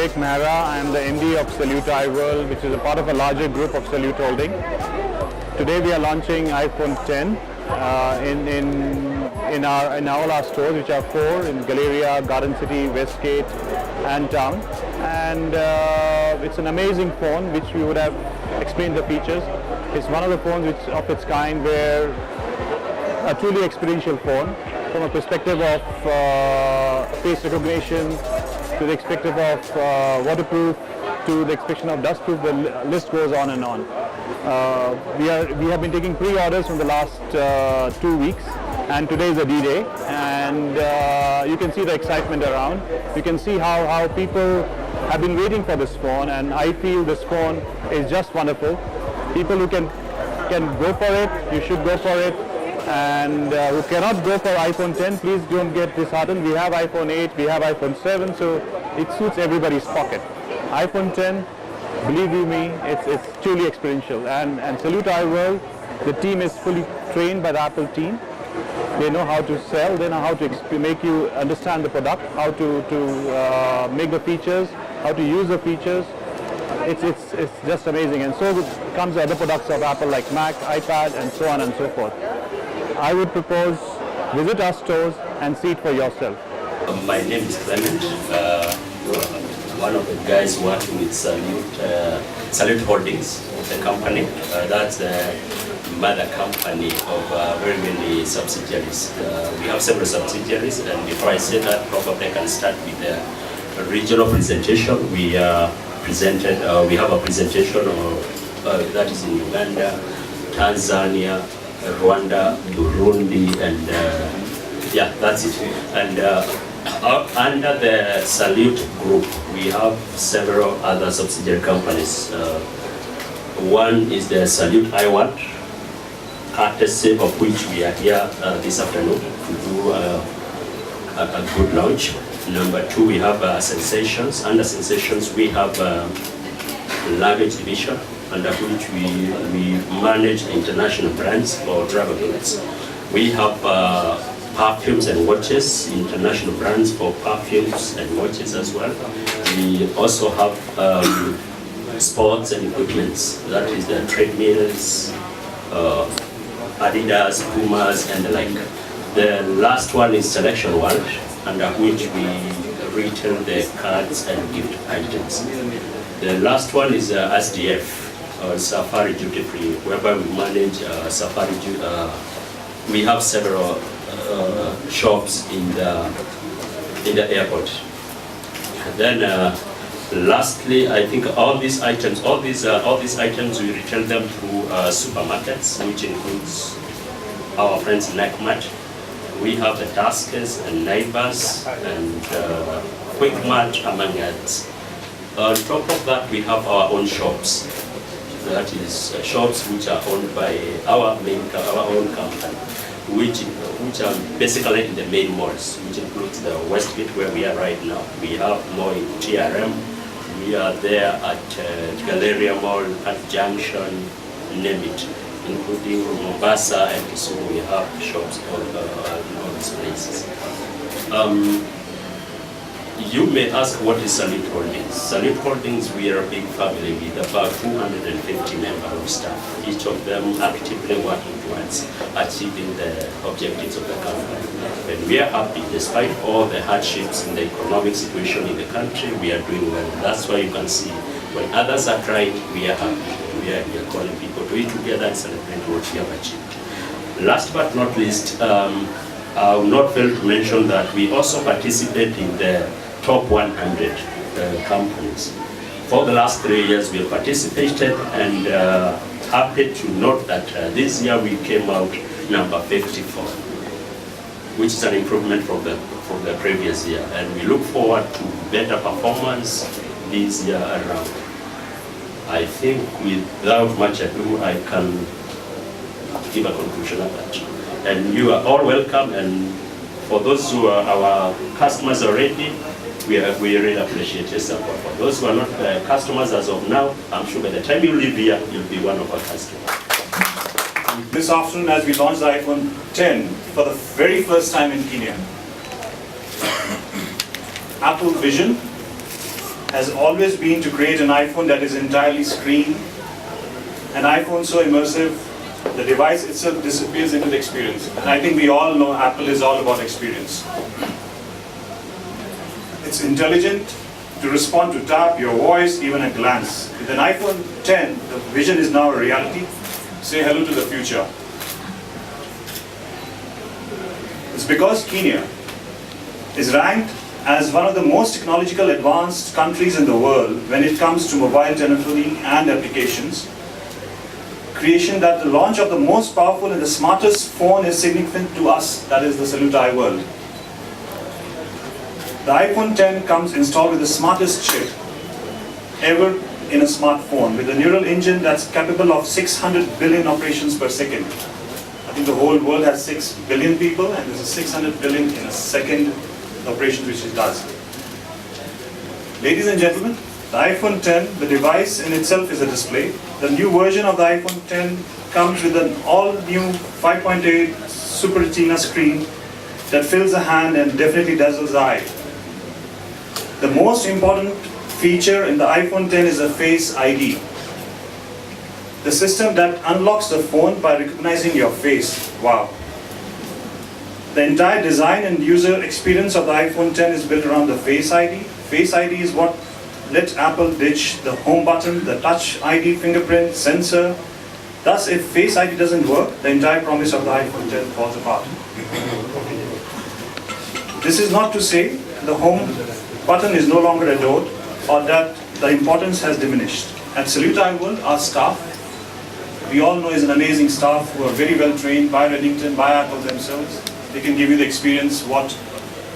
Vivek Mehra. I am the MD of Salute iWorld, which is a part of a larger group of Salute Holding. Today we are launching iPhone 10 in all our stores, which are 4 in Galleria, Garden City, Westgate and Town. And it's an amazing phone which we would have explained the features. It's one of the phones which of its kind where a truly experiential phone from a perspective of face recognition, to the perspective of waterproof, to the expectation of dustproof. The list goes on and on. We have been taking pre-orders from the last 2 weeks, and today is a D-Day, and you can see the excitement around. You can see how people have been waiting for this phone, and I feel this phone is just wonderful. People who can go for it, you should go for it. And who cannot go for iPhone 10, please don't get disheartened. We have iPhone 8, we have iPhone 7, so it suits everybody's pocket. iPhone 10, believe you me, it's truly experiential. And Salute iWorld, the team is fully trained by the Apple team. They know how to sell, they know how to make you understand the product, how to make the features, how to use the features. It's just amazing. And so comes the other products of Apple like Mac, iPad, and so on and so forth. I would propose visit our stores and see it for yourself. My name is Clement, one of the guys working with Salute Holdings, the company. That's the mother company of very many subsidiaries. We have several subsidiaries, and before I say that, probably I can start with the regional presentation. We have a presentation that is in Uganda, Tanzania, Rwanda, Burundi, and yeah, that's it. And under the Salute group, we have several other subsidiary companies. One is the Salute iWorld, courtesy of which we are here this afternoon to do a good launch. Number 2, we have Sensations. Under Sensations, we have luggage division, under which we manage international brands for travel goods. We have perfumes and watches, international brands for perfumes and watches as well. We also have sports and equipments, that is the treadmills, Adidas, Pumas, and the like. The last one is Selection World, under which we retail the cards and gift items. The last one is SDF, Safari Duty Free, whereby we manage Safari. We have several shops in the airport. And then lastly, I think all these items we retail them through supermarkets, which includes our friends Necmat. We have the Taskers and Neighbors and Quickmart, among others. On top of that, we have our own shops. That is shops which are owned by our own company, which are basically in the main malls, which includes the Westgate where we are right now. We have more in TRM. We are there at Galleria Mall, at Junction, name it, including Mombasa and Kisumu. We have shops in all these places. You may ask, what is Salute Holdings? Salute Holdings, we are a big family with about 250 members of staff, each of them actively working towards achieving the objectives of the company. And we are happy, despite all the hardships in the economic situation in the country, we are doing well. That's why you can see, when others are trying, we are happy. We are calling people to eat together and celebrate what we have achieved. Last but not least, I will not fail to mention that we also participate in the top 100 companies. For the last 3 years we have participated, and happy to note that this year we came out number 54, which is an improvement from the previous year, and we look forward to better performance this year around. I think without much ado, I can give a conclusion of that. And you are all welcome, and for those who are our customers already, we really appreciate your support. For those who are not customers as of now, I'm sure by the time you leave here, you'll be one of our customers. This afternoon, as we launch the iPhone 10 for the very first time in Kenya, Apple Vision has always been to create an iPhone that is entirely screen, an iPhone so immersive, the device itself disappears into the experience. And I think we all know Apple is all about experience. It's intelligent to respond to tap, your voice, even a glance. With an iPhone 10, the vision is now a reality. Say hello to the future. It's because Kenya is ranked as one of the most technological advanced countries in the world when it comes to mobile telephony and applications. Creation that the launch of the most powerful and the smartest phone is significant to us, that is the salute iWorld. The iPhone 10 comes installed with the smartest chip ever in a smartphone, with a neural engine that's capable of 600 billion operations per second. I think the whole world has 6 billion people, and there's a 600 billion in a second operation which it does. Ladies and gentlemen, the iPhone 10, the device in itself is a display. The new version of the iPhone 10 comes with an all-new 5.8 Super Retina screen that fills the hand and definitely dazzles the eye. The most important feature in the iPhone 10 is the Face ID. The system that unlocks the phone by recognizing your face. Wow. The entire design and user experience of the iPhone 10 is built around the Face ID. Face ID is what let Apple ditch the home button, the Touch ID, fingerprint, sensor. Thus, if Face ID doesn't work, the entire promise of the iPhone 10 falls apart. This is not to say the home button is no longer adored or that the importance has diminished. At Salute iWorld, our staff, we all know is an amazing staff who are very well trained by Reddington, by Apple themselves. They can give you the experience what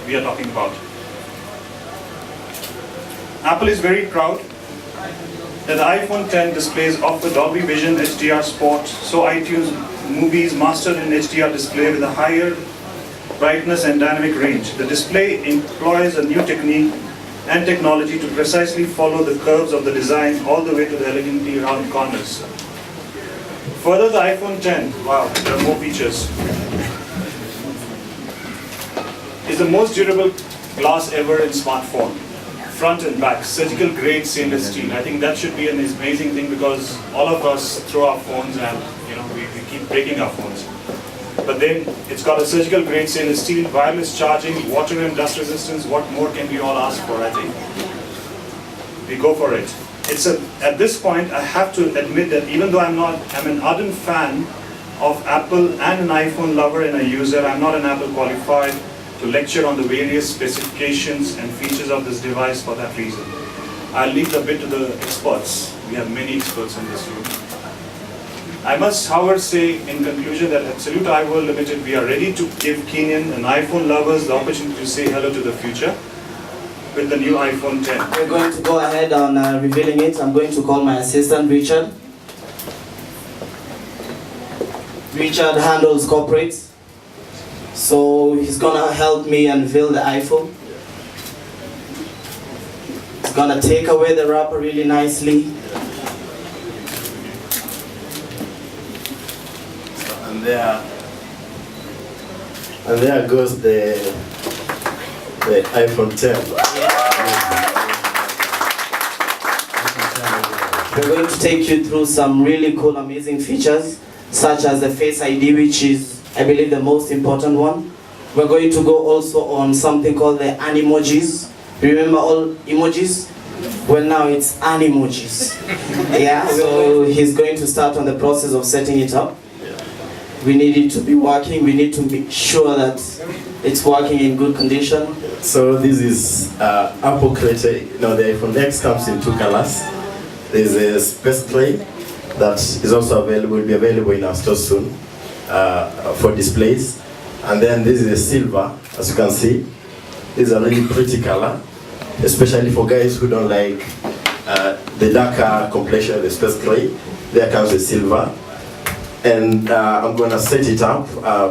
we are talking about. Apple is very proud that the iPhone 10 displays offer Dolby Vision HDR Sport, so iTunes movies mastered in HDR display with a higher brightness and dynamic range. The display employs a new technique and technology to precisely follow the curves of the design all the way to the elegantly round corners. Further, the iPhone 10, wow, there are more features, is the most durable glass ever in smartphone. Front and back, surgical grade stainless steel. I think that should be an amazing thing because all of us throw our phones and we keep breaking our phones. But then it's got a surgical grade stainless steel, wireless charging, water and dust resistance. What more can we all ask for? I think we go for it. At this point, I have to admit that even though I'm an ardent fan of Apple and an iPhone lover and a user, I'm not an Apple qualified to lecture on the various specifications and features of this device for that reason. I'll leave the bit to the experts. We have many experts in this room. I must, however, say in conclusion that at Salute iWorld Limited, we are ready to give Kenyan and iPhone lovers the opportunity to say hello to the future with the new iPhone 10. We're going to go ahead on revealing it. I'm going to call my assistant, Richard. Richard handles corporates. So he's gonna help me unveil the iPhone. He's gonna take away the wrapper really nicely. And there goes the iPhone 10. We're going to take you through some really cool, amazing features, such as the Face ID, which is, I believe, the most important one. We're going to go also on something called the animojis. Remember all emojis? Well, now it's animojis. Yeah, so he's going to start on the process of setting it up. We need it to be working. We need to make sure that it's working in good condition. So this is Apple created. The iPhone X comes in 2 colors. There's a space gray that is also available. Will be available in our store soon for displays. And then this is a silver, as you can see. This is a really pretty color, especially for guys who don't like the darker complexion of the space gray. There comes the silver. And I'm going to set it up,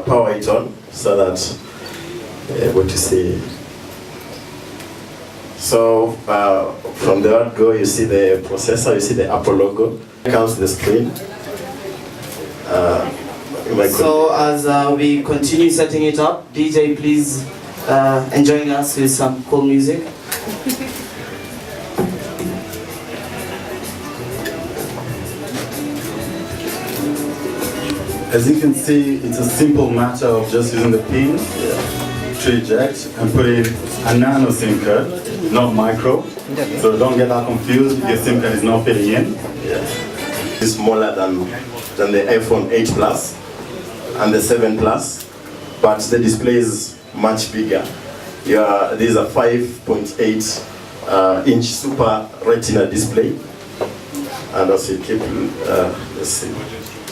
power it on, so that what you see. So from the word go, you see the processor, you see the Apple logo. Here comes the screen. So as we continue setting it up, DJ, please enjoin us with some cool music. As you can see, it's a simple matter of just using the pin to eject and put in a nano SIM card, not micro. So don't get that confused if your SIM card is not fitting in. It's smaller than the iPhone 8 Plus and the 7 Plus, but the display is much bigger. These are 5.8 inch Super Retina display, and as you keep, let's see.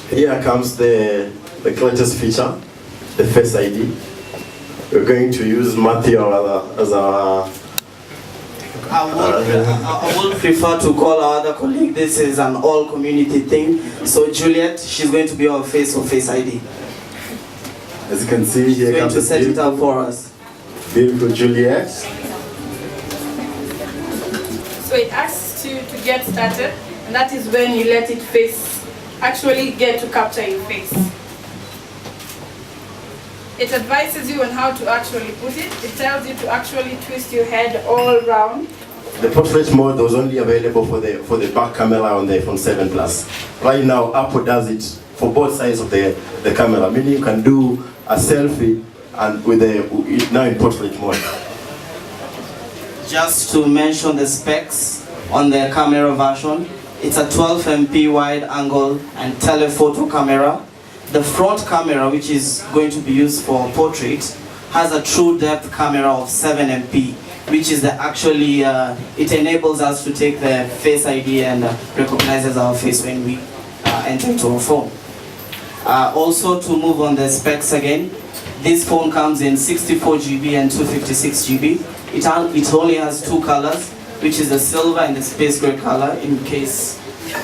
Here comes the greatest feature, the Face ID. We're going to use Matthew as our. I would prefer to call our other colleague. This is an all community thing. So Juliet, she's going to be our face for Face ID. As you can see, She's here going comes to the set it up for us. beautiful Juliet. So it asks you to get started, and that is when you let it actually get to capture your face. It advises you on how to actually put it. It tells you to actually twist your head all round. The portrait mode was only available for the back camera on the iPhone 7 Plus. Right now, Apple does it for both sides of the camera, meaning you can do a selfie and now in portrait mode. Just to mention the specs on the camera version, it's a 12 MP wide angle and telephoto camera. The front camera, which is going to be used for portrait, has a true depth camera of 7 MP, which is it enables us to take the Face ID and recognizes our face when we enter into our phone. Also, to move on the specs again, this phone comes in 64 GB and 256 GB. It only has two colors, which is the silver and the space gray color, in case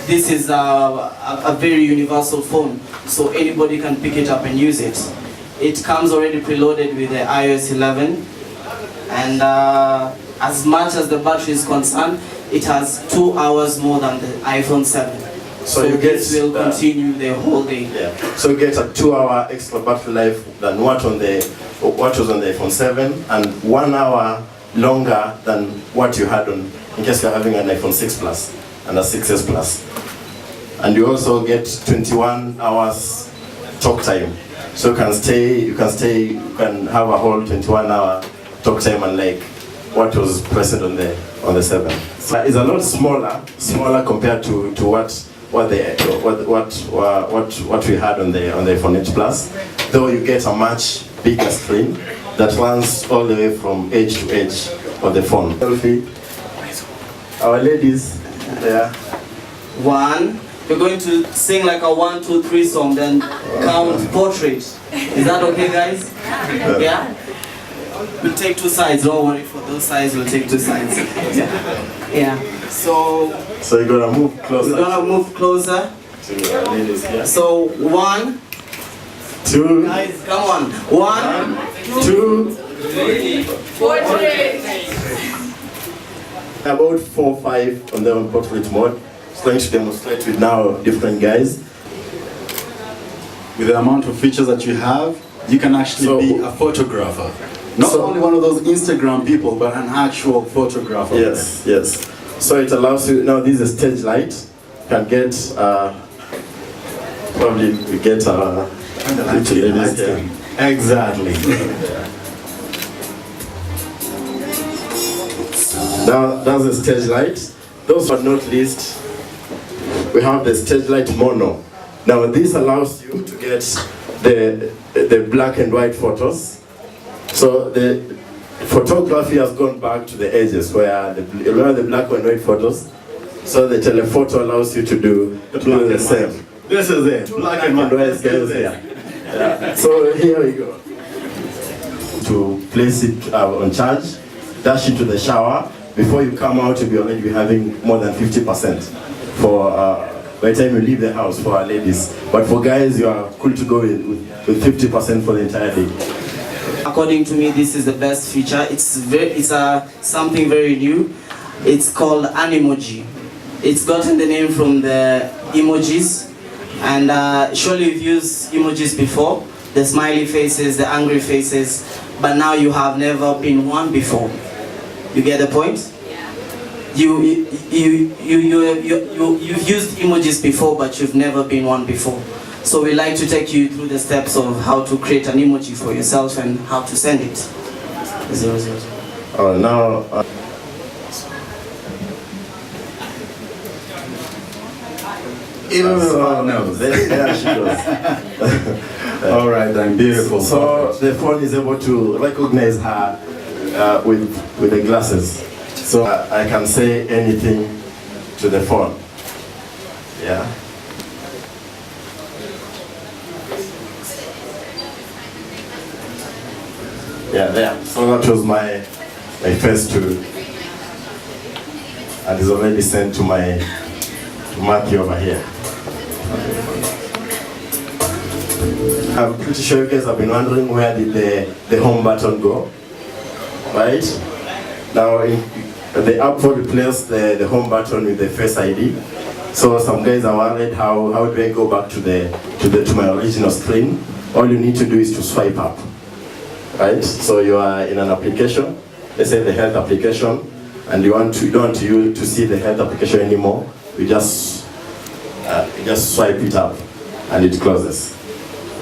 this is a very universal phone, so anybody can pick it up and use it. It comes already preloaded with the iOS 11, and as much as the battery is concerned, it has 2 hours more than the iPhone 7. So this will continue the whole day. Yeah. So you get a 2-hour extra battery life than what was on the iPhone 7, and 1 hour longer than what you had in case you're having an iPhone 6 Plus and a 6S Plus. And you also get 21 hours talk time. So you can have a whole 21-hour talk time, unlike what was present on the 7. So it's a lot smaller compared to what we had on the iPhone 8 Plus, though you get a much bigger screen that runs all the way from edge to edge of the phone. Selfie. Our ladies there. One. We're going to sing like a 1, 2, 3 song, then count portrait. Is that okay, guys? Yeah? We'll take 2 sides. Don't worry, for those sides we'll take 2 sides. Yeah. So you're gonna move closer. We're gonna move closer to our ladies here. So 1, 2. Guys, come on. 1, 2, 3, portrait. About 4, 5 on the portrait mode. It's going to demonstrate with now different guys. With the amount of features that you have, you can actually be a photographer. Not only one of those Instagram people, but an actual photographer. Yes, yes. So it allows you, now this is a stage light. You can get, probably we get Exactly. Now that's the stage light. Those are not least, we have the stage light mono. Now this allows you to get the black and white photos. So the photography has gone back to the edges where the black and white photos. So the telephoto allows you to do the same. This is it, black and white scales here. Yeah. So here we go. To place it on charge, dash it to the shower. Before you come out, you'll already be having more than 50% for by the time you leave the house for our ladies. But for guys, you are cool to go with 50% for the entire day. According to me, this is the best feature. It's something very new. It's called Animoji. It's gotten the name from the emojis, and surely you've used emojis before, the smiley faces, the angry faces, but now you have never been one before. You get the point? You've used emojis before, but you've never been one before. So we like to take you through the steps of how to create an emoji for yourself and how to send it. 00. Oh, now. No. There she goes. All right, then, beautiful. So the phone is able to recognize her with the glasses. So I can say anything to the phone. Yeah. Yeah, there. So that was my first two, and it's already sent to Matthew over here. I'm pretty sure you guys have been wondering where did the home button go, right? Now the app will replace the home button with the Face ID. So some guys are worried how do I go back to my original screen? All you need to do is to swipe up, right? So you are in an application, let's say the health application, and you don't want you to see the health application anymore. You just swipe it up, and it closes.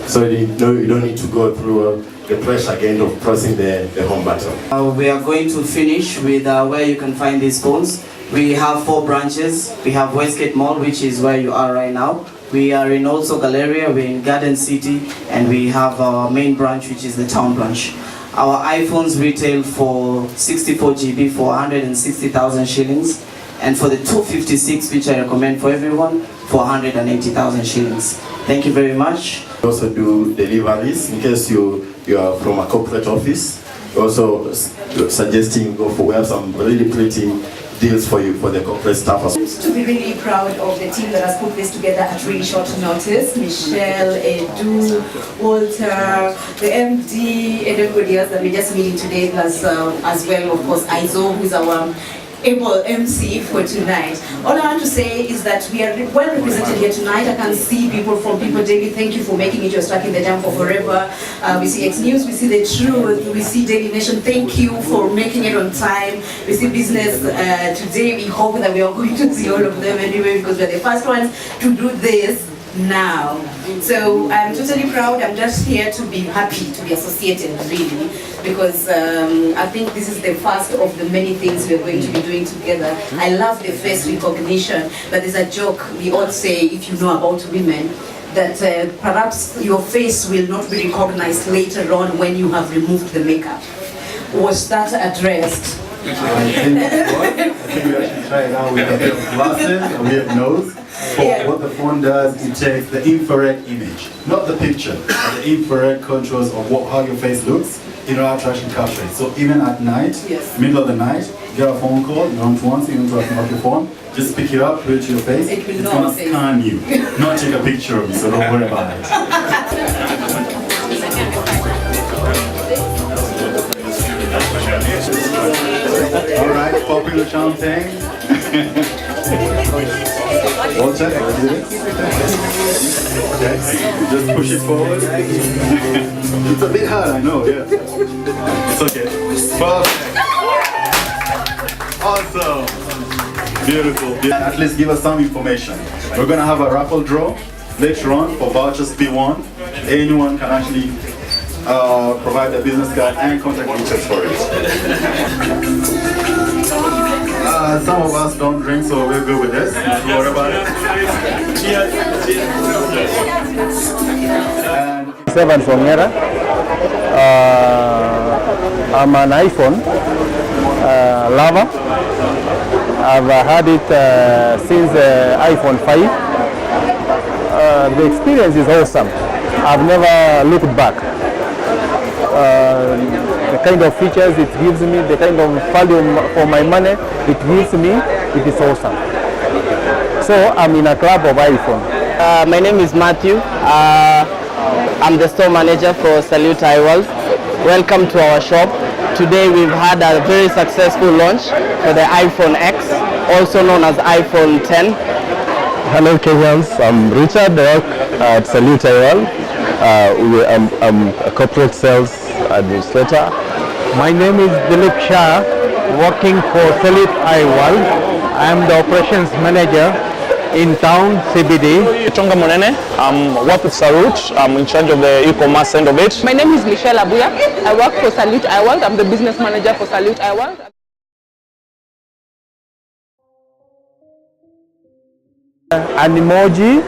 So you don't need to go through the pressure again of pressing the home button. We are going to finish with where you can find these phones. We have 4 branches. We have Westgate Mall, which is where you are right now. We are in also Galleria, we're in Garden City, and we have our main branch, which is the town branch. Our iPhones retail for 64 GB for 160,000 shillings, and for the 256, which I recommend for everyone, for 180,000 shillings. Thank you very much. We also do deliveries in case you are from a corporate office. We also suggesting we have some really pretty deals for you for the corporate staff. To be really proud of the team that has put this together at really short notice. Michelle, Edu, Walter, the MD, and everybody else that we're just meeting today, plus as well, of course, Izo, who's our able MC for tonight. All I want to say is that we are well represented here tonight. I can see people from People Daily. Thank you for making it. You're stuck in the jam for forever. We see X News, we see The Truth, we see Daily Nation. Thank you for making it on time. We see Business Today. We hope that we are going to see all of them anyway, because we're the first ones to do this now. So I'm totally proud. I'm just here to be happy to be associated, really, because I think this is the first of the many things we're going to be doing together. I love the face recognition, but there's a joke we all say, if you know about women, that perhaps your face will not be recognized later on when you have removed the makeup. Was that addressed? I think we actually try it out with a bit of glasses and we have nose. So what the phone does, it takes the infrared image, not the picture, but the infrared controls of how your face looks in order to actually capture it. So even at night, middle of the night, get a phone call, you don't want to, you want to open up your phone, just pick it up, put it to your face, it's going to scan you, not take a picture of you, so don't worry about it. Alright, popping the champagne. Walter, okay, just push it forward. It's a bit hard, I know, yeah. It's okay. Perfect. Awesome. Beautiful. At least give us some information. We're going to have a raffle draw later on for vouchers P1. Anyone can actually provide a business card and contact details for it. Some of us don't drink, so we're good with this. Don't worry about it. Seven from Mera. I'm an iPhone lover. I've had it since iPhone 5. The experience is awesome. I've never looked back. The kind of features it gives me, the kind of value for my money it gives me, it is awesome. So I'm in a club of iPhone. My name is Matthew. I'm the store manager for Salute iWorld. Welcome to our shop. Today we've had a very successful launch for the iPhone X, also known as iPhone 10. Hello Kenyans, I'm Richard, I work at Salute iWorld. I'm a corporate sales administrator. My name is Dilip Shah, working for Salute iWorld. I am the operations manager in town CBD. Tonga Monene, I'm work with Salute. I'm in charge of the e-commerce end of it. My name is Michelle Abuya. I work for Salute iWorld. I'm the business manager for Salute iWorld. Animoji,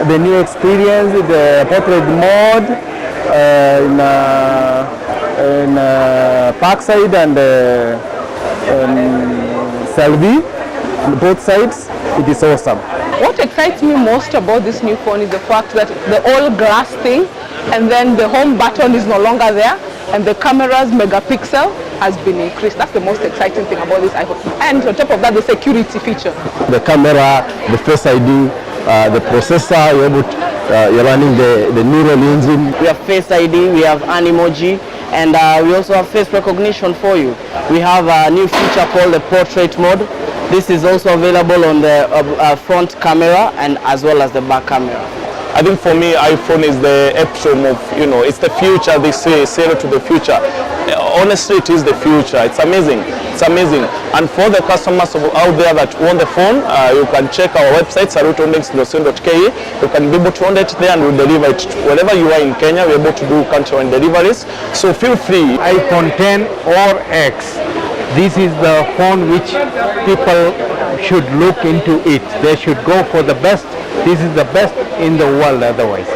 the new experience, the portrait mode in Parkside and Selby, both sides. It is awesome. What excites me most about this new phone is the fact that the all glass thing, and then the home button is no longer there, and the camera's megapixel has been increased. That's the most exciting thing about this iPhone. And on top of that, the security feature. The camera, the Face ID, the processor, you're running the neural engine. We have Face ID, we have Animoji, and we also have face recognition for you. We have a new feature called the portrait mode. This is also available on the front camera and as well as the back camera. I think for me, iPhone is the epitome of, it's the future. They say, zero to the future. Honestly, it is the future. It's amazing. It's amazing. And for the customers out there that want the phone, you can check our website, saluteondex.co.ke. You can be able to order it there and we'll deliver it. Wherever you are in Kenya, we're able to do country-wide deliveries. So feel free. iPhone 10 or X. This is the phone which people should look into it. They should go for the best. This is the best in the world otherwise.